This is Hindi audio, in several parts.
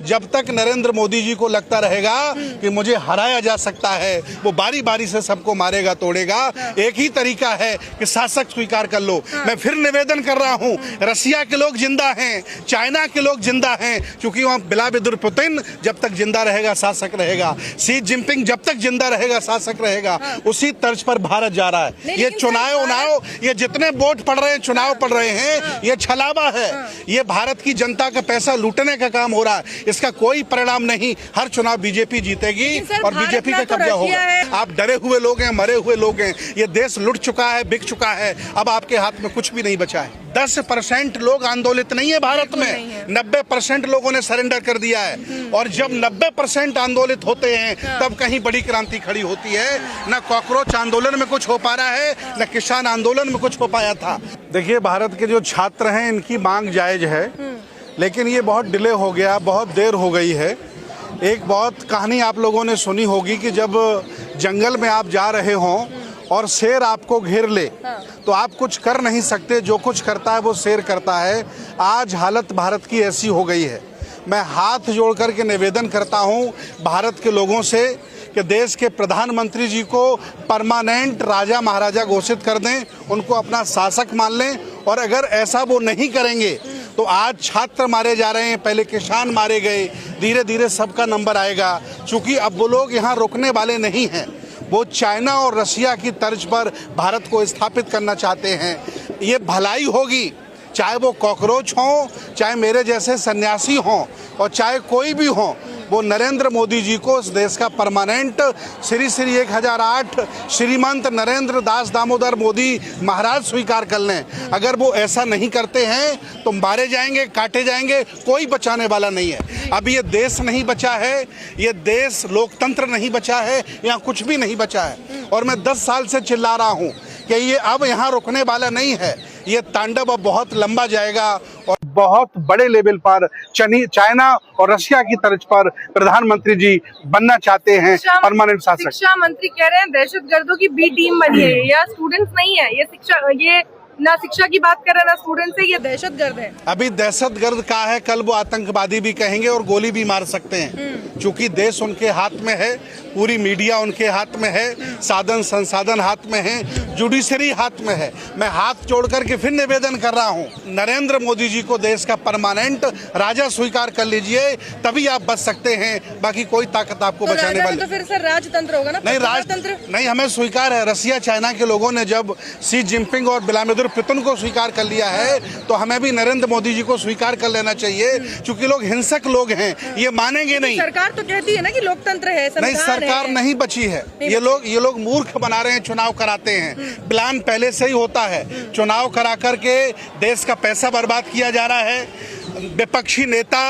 जब तक नरेंद्र मोदी जी को लगता रहेगा कि मुझे हराया जा सकता है, वो बारी बारी से सबको मारेगा तोड़ेगा। एक ही तरीका है कि शासक स्वीकार कर लो। मैं फिर निवेदन कर रहा हूँ, रसिया के लोग जिंदा हैं, चाइना के लोग जिंदा हैं, क्योंकि वहाँ व्लादिमीर पुतिन जब तक जिंदा रहेगा शासक रहेगा, शी जिनपिंग जब तक जिंदा रहेगा शासक रहेगा। उसी तर्ज पर भारत जा रहा है। ये चुनाव ये जितने वोट पड़ रहे हैं, चुनाव पड़ रहे हैं, ये छलावा है। ये भारत की जनता का पैसा लूटने का काम हो रहा है। इसका कोई परिणाम नहीं। हर चुनाव बीजेपी जीतेगी और बीजेपी का कब्जा होगा। आप डरे हुए लोग हैं, मरे हुए लोग हैं। ये देश लुट चुका है, बिक चुका है। अब आपके हाथ में कुछ भी नहीं बचा है। 10% लोग आंदोलित नहीं है भारत में, 90% लोगों ने सरेंडर कर दिया है। और जब 90% आंदोलित होते हैं तब कहीं बड़ी क्रांति खड़ी होती है। न कॉकरोच आंदोलन में कुछ हो पा रहा है, न किसान आंदोलन में कुछ हो पाया था। देखिए, भारत के जो छात्र हैं इनकी मांग जायज है, लेकिन ये बहुत डिले हो गया, बहुत देर हो गई है। एक बहुत कहानी आप लोगों ने सुनी होगी कि जब जंगल में आप जा रहे हों और शेर आपको घेर ले तो आप कुछ कर नहीं सकते, जो कुछ करता है वो शेर करता है। आज हालत भारत की ऐसी हो गई है। मैं हाथ जोड़ करके निवेदन करता हूं भारत के लोगों से कि देश के प्रधानमंत्री जी को परमानेंट राजा महाराजा घोषित कर दें, उनको अपना शासक मान लें। और अगर ऐसा वो नहीं करेंगे तो आज छात्र मारे जा रहे हैं, पहले किसान मारे गए, धीरे धीरे सबका नंबर आएगा। चूँकि अब वो लोग यहाँ रुकने वाले नहीं हैं, वो चाइना और रसिया की तर्ज पर भारत को स्थापित करना चाहते हैं। ये भलाई होगी, चाहे वो कॉकरोच हों, चाहे मेरे जैसे सन्यासी हों, और चाहे कोई भी हों, वो नरेंद्र मोदी जी को इस देश का परमानेंट श्री 1008 श्रीमंत नरेंद्र दास दामोदर मोदी महाराज स्वीकार कर लें। अगर वो ऐसा नहीं करते हैं तो मारे जाएंगे, काटे जाएंगे, कोई बचाने वाला नहीं है। अब ये देश नहीं बचा है, ये देश लोकतंत्र नहीं बचा है, यहाँ कुछ भी नहीं बचा है। और मैं 10 साल से चिल्ला रहा हूँ कि ये अब यहाँ रुकने वाला नहीं है। ये तांडव अब बहुत लंबा जाएगा और बहुत बड़े लेवल पर चाइना और रशिया की तर्ज पर प्रधानमंत्री जी बनना चाहते हैं परमानेंट शासक। शिक्षा मंत्री कह रहे हैं दहशतगर्दों की बी टीम बनी है। या स्टूडेंट्स नहीं है, ये ना शिक्षा की बात कर रहे हैं, ना स्टूडेंट से, ये दहशतगर्द है। अभी दहशतगर्द का है, कल वो आतंकवादी भी कहेंगे और गोली भी मार सकते हैं। क्योंकि देश उनके हाथ में है, पूरी मीडिया उनके हाथ में है, साधन संसाधन हाथ में है, जुडिशरी हाथ में है। मैं हाथ जोड़ करके फिर निवेदन कर रहा हूँ, नरेंद्र मोदी जी को देश का परमानेंट राजा स्वीकार कर लीजिए, तभी आप बच सकते हैं। बाकी कोई ताकत आपको बचाने वाली तो फिर सर राजतंत्र होगा ना? नहीं, राजतंत्र नहीं, हमें स्वीकार है। रसिया चाइना के लोगों ने जब शी जिनपिंग और व्लादिमीर पुतिन को स्वीकार कर लिया है तो हमें भी नरेंद्र मोदी जी को स्वीकार कर लेना चाहिए। क्योंकि लोग हिंसक लोग हैं, ये मानेंगे नहीं। सरकार तो कहती है ना कि लोकतंत्र है, नहीं, सरकार नहीं बची है। ये लोग मूर्ख बना रहे हैं, चुनाव कराते हैं। प्लान पहले से ही होता है, चुनाव करा करके देश का पैसा बर्बाद किया जा रहा है। विपक्षी नेता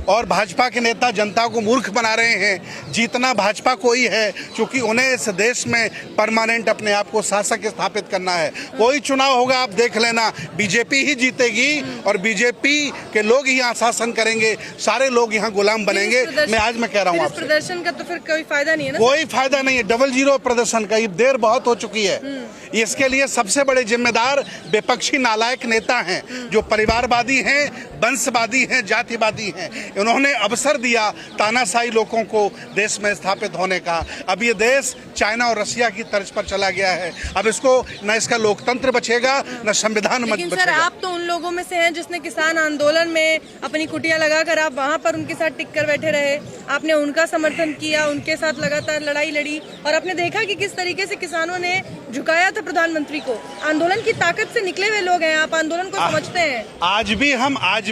और भाजपा के नेता जनता को मूर्ख बना रहे हैं। जीतना भाजपा को ही है, क्योंकि उन्हें इस देश में परमानेंट अपने आप को शासक स्थापित करना है। कोई चुनाव होगा, आप देख लेना, बीजेपी ही जीतेगी और बीजेपी के लोग ही यहाँ शासन करेंगे, सारे लोग यहाँ गुलाम बनेंगे। मैं कह रहा हूँ आपसे, प्रदर्शन का तो फिर कोई फायदा नहीं है ना? कोई फायदा नहीं है। 00 प्रदर्शन का, ये देर बहुत हो चुकी है। इसके लिए सबसे बड़े जिम्मेदार विपक्षी नालायक नेता हैं, जो परिवारवादी हैं, वंशवादी हैं, जातिवादी हैं। उन्होंने अवसर दिया तानाशाही लोगों को देश में स्थापित होने का। अब ये देश चाइना और रसिया की तर्ज पर चला गया है। अब इसको न इसका लोकतंत्र बचेगा, न संविधान बचेगा। सर, आप तो उन लोगों में से हैं जिसने किसान आंदोलन में अपनी कुटिया लगाकर आप वहाँ पर उनके साथ टिक कर बैठे रहे। आपने उनका समर्थन किया, उनके साथ लगातार लड़ाई लड़ी, और आपने देखा कि किस तरीके से किसानों ने झुकाया था प्रधानमंत्री को। आंदोलन की ताकत से निकले हुए लोग हैं, आप आंदोलन को समझते हैं। आज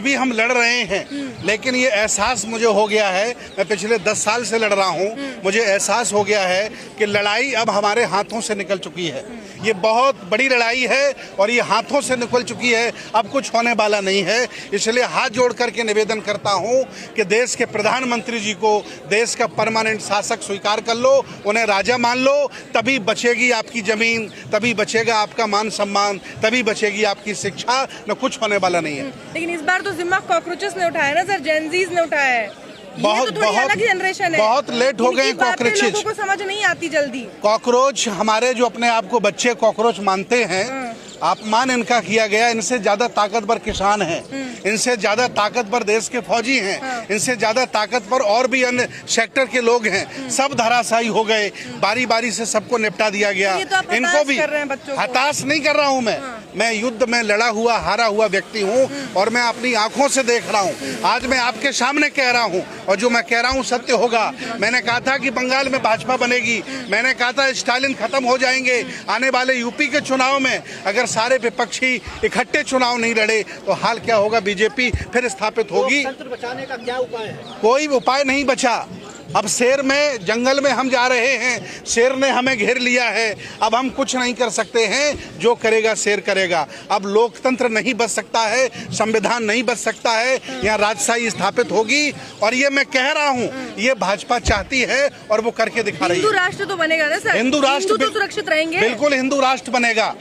भी हम लड़ रहे हैं, लेकिन ये एहसास मुझे हो गया है, मैं पिछले 10 साल से लड़ रहा हूँ, मुझे एहसास हो गया है कि लड़ाई अब हमारे हाथों से निकल चुकी है। ये बहुत बड़ी लड़ाई है और ये हाथों से निकल चुकी है, अब कुछ होने वाला नहीं है। इसलिए हाथ जोड़ करके निवेदन करता हूँ कि देश के प्रधानमंत्री जी को देश का परमानेंट शासक स्वीकार कर लो, उन्हें राजा मान लो, तभी बचेगी आपकी जमीन, तभी बचेगा आपका मान सम्मान, तभी बचेगी आपकी शिक्षा, न कुछ होने वाला नहीं है। लेकिन इस बार तो जिम्मा कॉकरोचेस ने उठाया ना सर, जेनजीज ने उठाया है। बहुत तो अलग जनरेशन है, बहुत लेट हो गए कॉकरोचेस। लोगों को समझ नहीं आती जल्दी। कॉकरोच, हमारे जो अपने आप को बच्चे कॉकरोच मानते हैं, अपमान इनका किया गया। इनसे ज्यादा ताकतवर किसान हैं, इनसे ज्यादा ताकतवर देश के फौजी हैं, इनसे ज्यादा ताकतवर और भी अन्य सेक्टर के लोग हैं। सब धराशायी हो गए, बारी बारी से सबको निपटा दिया गया। ये तो आप इनको भी कर रहे हैं बच्चों को। हताश नहीं कर रहा हूं मैं युद्ध में लड़ा हुआ हारा हुआ व्यक्ति हूं और मैं अपनी आंखों से देख रहा हूं। आज मैं आपके सामने कह रहा हूं और जो मैं कह रहा हूं सत्य होगा। मैंने कहा था कि बंगाल में भाजपा बनेगी, मैंने कहा था स्टालिन खत्म हो जाएंगे। आने वाले यूपी के चुनाव में अगर सारे विपक्षी इकट्ठे चुनाव नहीं लड़े तो हाल क्या होगा, बीजेपी फिर स्थापित होगी। लोकतंत्र बचाने का क्या उपाय है? कोई उपाय नहीं बचा। अब शेर में जंगल में हम जा रहे हैं, शेर ने हमें घेर लिया है, अब हम कुछ नहीं कर सकते हैं, जो करेगा शेर करेगा। अब लोकतंत्र नहीं बच सकता है, संविधान नहीं बच सकता है, यहाँ राजशाही स्थापित होगी। और ये मैं कह रहा हूँ, ये भाजपा चाहती है और वो करके दिखा रही है। हिंदू राष्ट्र तो बनेगा ना सर? हिंदू राष्ट्र तो सुरक्षित रहेंगे, बिल्कुल हिंदू राष्ट्र बनेगा,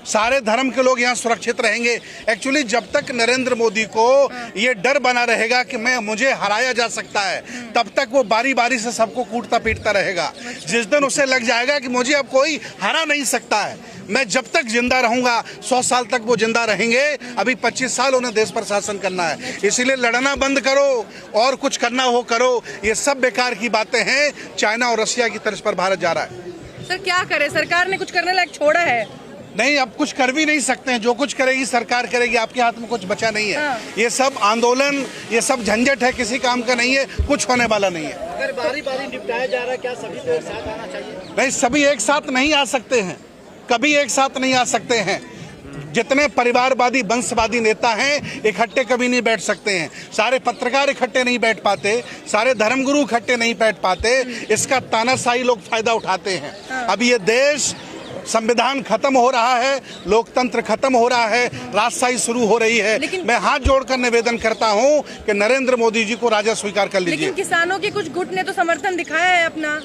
सारे धर्म के लोग यहाँ सुरक्षित रहेंगे। एक्चुअली जब तक नरेंद्र मोदी को ये डर बना रहेगा कि मुझे हराया जा सकता है, तब तक वो बारी बारी से सबको कूटता पीटता रहेगा। जिस दिन उसे लग जाएगा कि मुझे अब कोई हरा नहीं सकता है, मैं जब तक जिंदा रहूंगा, 100 साल तक वो जिंदा रहेंगे। अभी 25 साल उन्हें देश पर शासन करना है, इसलिए लड़ना बंद करो और कुछ करना हो करो। ये सब बेकार की बातें हैं। चाइना और रशिया की तर्ज पर भारत जा रहा है। सर क्या करे, सरकार ने कुछ करने लायक छोड़ा है? नहीं, अब कुछ कर भी नहीं सकते हैं। जो कुछ करेगी सरकार करेगी, आपके हाथ में कुछ बचा नहीं है। ये सब आंदोलन, ये सब झंझट है, किसी काम का नहीं है, कुछ होने वाला नहीं है। अगर बारी बारी निपटाया जा रहा है, क्या सभी को एक साथ आना चाहिए? नहीं, सभी एक साथ नहीं आ सकते हैं, कभी एक साथ नहीं आ सकते हैं। जितने परिवारवादी वंशवादी नेता हैं इकट्ठे कभी नहीं बैठ सकते हैं। सारे पत्रकार इकट्ठे नहीं बैठ पाते, सारे धर्मगुरु इकट्ठे नहीं बैठ पाते। इसका तानाशाही लोग फायदा उठाते हैं। अब ये देश, संविधान खत्म हो रहा है, लोकतंत्र खत्म हो रहा है, राजशाही शुरू हो रही है। मैं हाथ जोड़कर निवेदन करता हूं कि नरेंद्र मोदी जी को राजा स्वीकार कर लीजिए। लेकिन किसानों के कुछ गुट ने तो समर्थन दिखाया है अपना।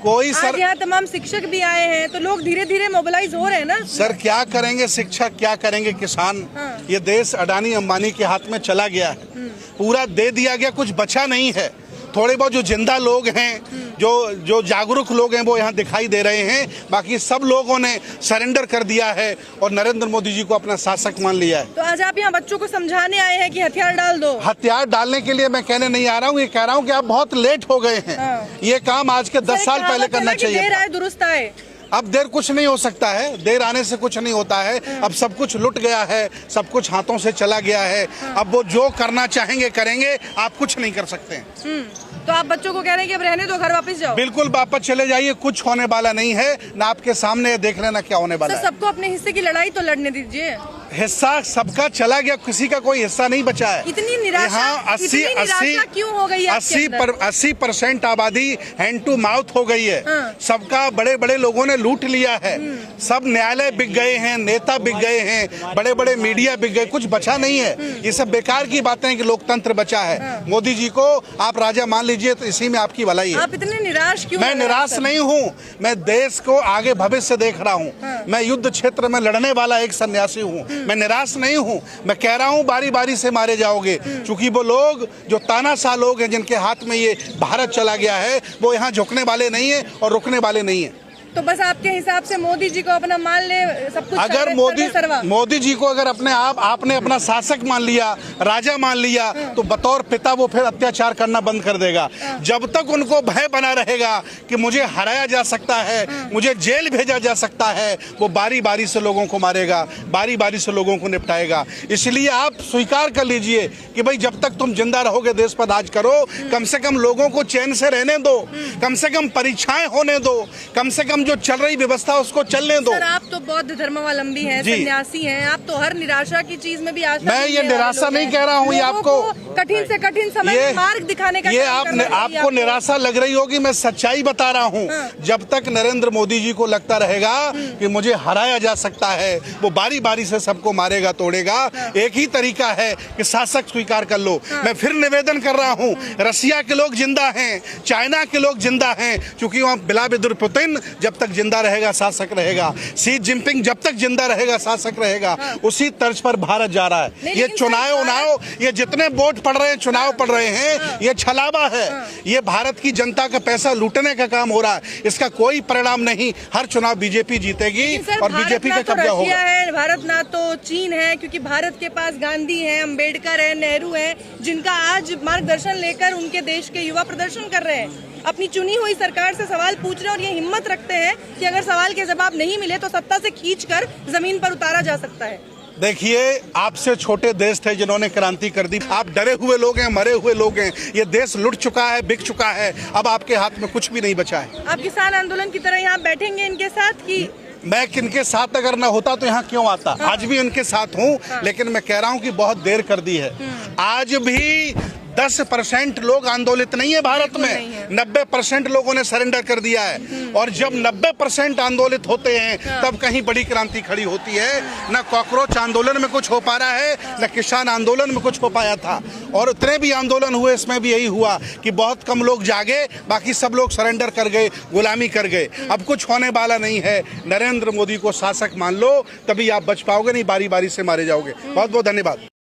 कोई आज यहाँ तमाम शिक्षक भी आए हैं, तो लोग धीरे धीरे मोबिलाइज हो रहे हैं ना। सर क्या करेंगे शिक्षक, क्या करेंगे किसान? ये देश अडानी अंबानी के हाथ में चला गया है, पूरा दे दिया गया, कुछ बचा नहीं है। थोड़े बहुत जो जिंदा लोग हैं, जो जागरूक लोग हैं, वो यहाँ दिखाई दे रहे हैं। बाकी सब लोगों ने सरेंडर कर दिया है और नरेंद्र मोदी जी को अपना शासक मान लिया है। तो आज आप यहाँ बच्चों को समझाने आए हैं कि हथियार डाल दो? हथियार डालने के लिए मैं कहने नहीं आ रहा हूँ, ये कह रहा हूँ कि आप बहुत लेट हो गए हैं। ये काम आज के 10 साल पहले करना चाहिए। देर आए दुरुस्त आए। अब देर कुछ नहीं हो सकता है, देर आने से कुछ नहीं होता है। अब सब कुछ लुट गया है, सब कुछ हाथों से चला गया है। अब वो जो करना चाहेंगे करेंगे, आप कुछ नहीं कर सकते हैं। तो आप बच्चों को कह रहे हैं कि अब रहने दो, घर वापस जाओ? बिल्कुल वापस चले जाइए, कुछ होने वाला नहीं है ना। आपके सामने देख लेना क्या होने वाला है। सबको अपने हिस्से की लड़ाई तो लड़ने दीजिए। हिस्सा सबका चला गया, किसी का कोई हिस्सा नहीं बचा है। इतनी निराशा क्यों हो गई है? 80% आबादी हैंड टू माउथ हो गई है। सबका बड़े बड़े लोगों ने लूट लिया है। सब न्यायालय बिक गए हैं, नेता बिक गए हैं, बड़े बड़े मीडिया बिक गए, कुछ बचा नहीं है। ये सब बेकार की बातें हैं कि लोकतंत्र बचा है। मोदी जी को आप राजा मान लीजिए, तो इसी में आपकी भलाई है। आप इतने निराश क्यों? मैं निराश नहीं हूँ, मैं देश को आगे भविष्य देख रहा हूँ। मैं युद्ध क्षेत्र में लड़ने वाला एक सन्यासी हूँ। मैं निराश नहीं हूँ। मैं कह रहा हूँ बारी बारी से मारे जाओगे, क्योंकि वो लोग जो तानाशाह लोग हैं, जिनके हाथ में ये भारत चला गया है, वो यहाँ झुकने वाले नहीं है और रुकने वाले नहीं है। तो बस आपके हिसाब से मोदी जी को अपना मान ले, सब कुछ अगर मोदी जी को अगर आपने अपना शासक मान लिया, राजा मान लिया, तो बतौर पिता वो फिर अत्याचार करना बंद कर देगा। जब तक उनको भय बना रहेगा कि मुझे हराया जा सकता है, मुझे जेल भेजा जा सकता है, वो बारी बारी से लोगों को मारेगा, बारी बारी से लोगों को निपटाएगा। इसलिए आप स्वीकार कर लीजिए कि भाई जब तक तुम जिंदा रहोगे देश पर राज करो, कम से कम लोगों को चैन से रहने दो, कम से कम परीक्षाएं होने दो, कम से कम जो चल रही व्यवस्था उसको चलने दो। सर आप तो बौद्ध धर्मावलंबी हैं, सन्यासी हैं, आप तो हर निराशा की चीज में भी आज मैं ये निराशा नहीं कह रहा हूँ, ये आपको कठिन से कठिन समय में मार्ग दिखाने का ये आपको निराशा लग रही होगी, मैं सच्चाई बता रहा हूँ। जब तक नरेंद्र मोदी जी को लगता रहेगा कि मुझे हराया जा सकता है, वो बारी बारी से सबको मारेगा तोड़ेगा। एक ही तरीका है कि शासक स्वीकार कर लो। मैं फिर निवेदन कर रहा हूँ, रशिया के लोग जिंदा हैं, चाइना के लोग जिंदा हैं, क्योंकि वहाँ व्लादिमीर पुतिन जब जब तक जिंदा रहेगा शासक रहेगा, शी जिनपिंग जब तक जिंदा रहेगा शासक रहेगा, उसी तर्ज पर भारत जा रहा है। ये चुनाव ये जितने वोट पड़ रहे हैं, चुनाव पड़ रहे हैं, ये छलावा है। ये भारत की जनता का पैसा लूटने का काम हो रहा है। इसका कोई परिणाम नहीं। हर चुनाव बीजेपी जीतेगी और बीजेपी का कब्जा होगा। है भारत ना तो चीन है, क्योंकि भारत के पास गांधी है, अंबेडकर है, नेहरू है, जिनका आज मार्गदर्शन लेकर उनके देश के युवा प्रदर्शन कर रहे हैं, अपनी चुनी हुई सरकार से सवाल पूछ रहे हैं और ये हिम्मत रखते हैं कि अगर सवाल के जवाब नहीं मिले तो सत्ता से खींचकर जमीन पर उतारा जा सकता है। देखिए, आपसे छोटे देश थे जिन्होंने क्रांति कर दी। आप डरे हुए लोग हैं, मरे हुए लोग हैं। ये देश लुट चुका है, बिक चुका है। अब आपके हाथ में कुछ भी नहीं बचा है। आप किसान आंदोलन की तरह यहाँ बैठेंगे इनके साथ कि मैं किनके साथ अगर ना होता तो यहाँ क्यों आता? आज भी उनके साथ हूँ, लेकिन मैं कह रहा हूँ कि बहुत देर कर दी है। आज भी 10% लोग आंदोलित नहीं है भारत में, 90% लोगों ने सरेंडर कर दिया है। और जब 90% आंदोलित होते हैं तब कहीं बड़ी क्रांति खड़ी होती है। न कॉकरोच आंदोलन में कुछ हो पा रहा है, न किसान आंदोलन में कुछ हो पाया था। और उतने भी आंदोलन हुए, इसमें भी यही हुआ कि बहुत कम लोग जागे, बाकी सब लोग सरेंडर कर गए, गुलामी कर गए। अब कुछ होने वाला नहीं है। नरेंद्र मोदी को शासक मान लो, तभी आप बच पाओगे, नहीं बारी बारी से मारे जाओगे। बहुत बहुत धन्यवाद।